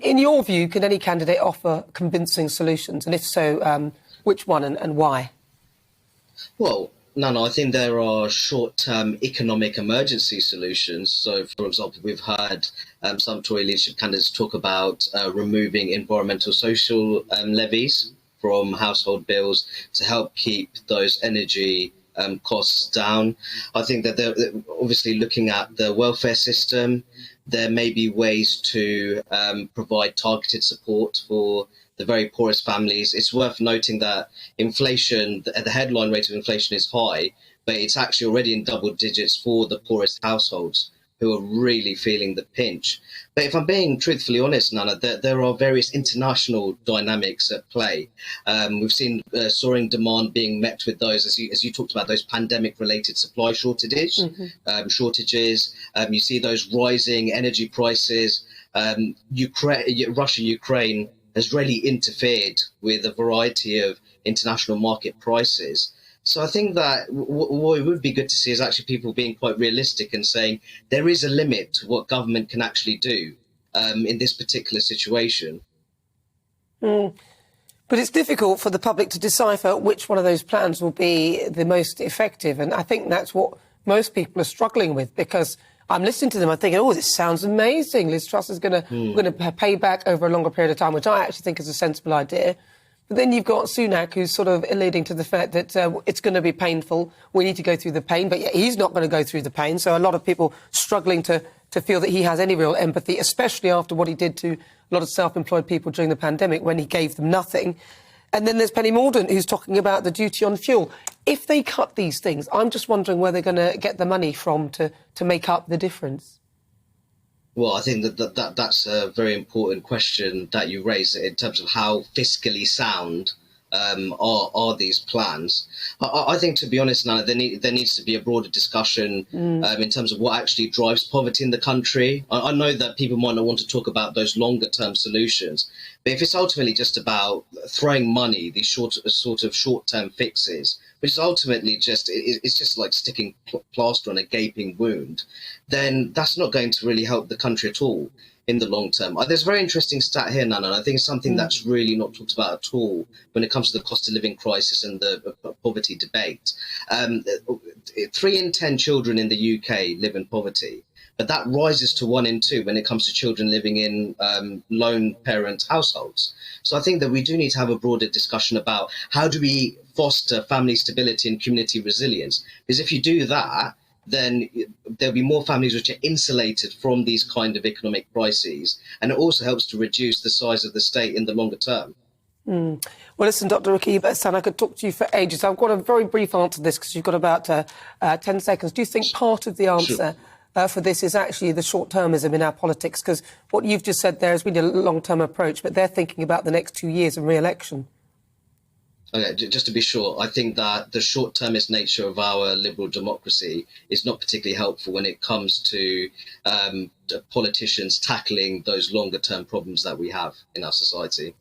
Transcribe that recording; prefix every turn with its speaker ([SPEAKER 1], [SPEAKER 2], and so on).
[SPEAKER 1] In your view, can any candidate offer convincing solutions? And if so, which one and why?
[SPEAKER 2] Well, no, I think there are short-term economic emergency solutions. So, for example, we've heard some Tory leadership candidates talk about removing environmental social levies from household bills to help keep those energy costs down. I think that they're obviously looking at the welfare system. There may be ways to provide targeted support for the very poorest families. It's worth noting that inflation, the headline rate of inflation is high, but it's actually already in double digits for the poorest households who are really feeling the pinch. But if I'm being truthfully honest, Nana, there are various international dynamics at play. We've seen soaring demand being met with those, as you talked about, those pandemic-related supply shortages. You see those rising energy prices. Russia-Ukraine has really interfered with a variety of international market prices. So I think that what it would be good to see is actually people being quite realistic and saying there is a limit to what government can actually do in this particular situation.
[SPEAKER 1] But it's difficult for the public to decipher which one of those plans will be the most effective. And I think that's what most people are struggling with, because I'm listening to them, I'm thinking, oh, this sounds amazing. Liz Truss is going to pay back over a longer period of time, which I actually think is a sensible idea. But then you've got Sunak, who's sort of alluding to the fact that it's going to be painful. We need to go through the pain. But yet he's not going to go through the pain. So a lot of people struggling to feel that he has any real empathy, especially after what he did to a lot of self-employed people during the pandemic when he gave them nothing. And then there's Penny Mordaunt, who's talking about the duty on fuel. If they cut these things, I'm just wondering where they're going to get the money from to make up the difference.
[SPEAKER 2] Well, I think that's a very important question that you raise in terms of how fiscally sound are these plans. I think, to be honest, Nana, there needs to be a broader discussion in terms of what actually drives poverty in the country. I know that people might not want to talk about those longer term solutions, but if it's ultimately just about throwing money, these short term fixes, which is ultimately it's just like sticking plaster on a gaping wound, then that's not going to really help the country at all in the long term. There's a very interesting stat here, Nana, and I think it's something that's really not talked about at all when it comes to the cost of living crisis and the poverty debate. 3 in 10 children in the UK live in poverty, but that rises to 1 in 2 when it comes to children living in lone parent households. So I think that we do need to have a broader discussion about how do we foster family stability and community resilience, because if you do that, then there'll be more families which are insulated from these kind of economic crises. And it also helps to reduce the size of the state in the longer term.
[SPEAKER 1] Well, listen, Dr. Rakib Ehsan, I could talk to you for ages. I've got a very brief answer to this because you've got about 10 seconds. Do you think part of the answer for this is actually the short-termism in our politics? Because what you've just said there is really a long-term approach, but they're thinking about the next 2 years of re-election.
[SPEAKER 2] Okay, just to be sure, I think that the short-termist nature of our liberal democracy is not particularly helpful when it comes to politicians tackling those longer-term problems that we have in our society.